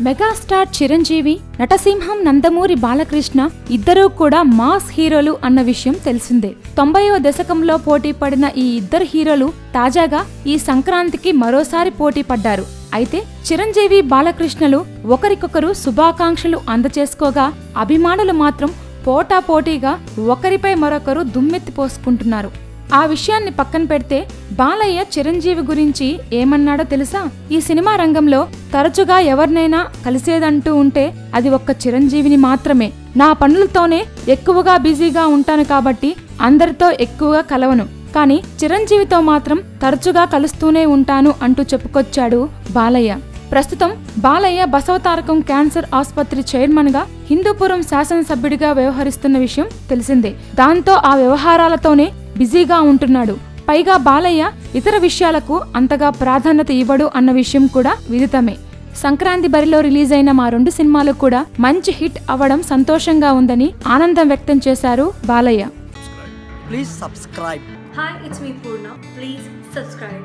Megastar Chiranjeevi, నటసింహం Nandamuri Balakrishna ఇద్దరూ కూడా mass హీరోలు అన్న విషయం తెలిసిందే. 90వ దశకంలో పోటీ పడిన ఈ ఇద్దరు హీరోలు తాజాగా ఈ సంక్రాంతికి మరోసారి పోటీ పడ్డారు. అయితే చిరంజీవి, బాలకృష్ణలు ఒకరికొకరు శుభాకాంక్షలు అందచేసుకోగా అభిమానులు మాత్రం పోటాపోటీగా ఒకరిపై మరొకరు దుమ్మెత్తిపోసుకుంటున్నారు. ఆ విషయాన్ని పక్కన పెడితే బాలయ్య చిరంజీవి గురించి ఏమన్నాడో తెలుసా? ఈ సినిమా రంగంలో తరచుగా ఎవరినైనా కలిసేదంటూ ఉంటే అది ఒక్క చిరంజీవిని మాత్రమే. నా పనులతోనే ఎక్కువగా బిజీగా ఉంటాను కాబట్టి అందరితో ఎక్కువగా కలవను, కానీ చిరంజీవితో మాత్రం తరచుగా కలుస్తూనే ఉంటాను అంటూ చెప్పుకొచ్చాడు బాలయ్య. ప్రస్తుతం బాలయ్య బసవతారకం క్యాన్సర్ ఆసుపత్రి చైర్మన్ గా హిందూపురం శాసనసభ్యుడిగా వ్యవహరిస్తున్న విషయం తెలిసిందే. దాంతో ఆ వ్యవహారాలతోనే బిజీగా ఉంటున్నాడు. పైగా బాలయ్య ఇతర విషయాలకు అంతగా ప్రాధాన్యత ఇవ్వడు అన్న విషయం కూడా విదితమే. సంక్రాంతి బరిలో రిలీజ్ అయిన మా 2 సినిమాలు కూడా మంచి హిట్ అవ్వడం సంతోషంగా ఉందని ఆనందం వ్యక్తం చేశారు Balayya. Please subscribe. Hi, it's me Purna. Please subscribe.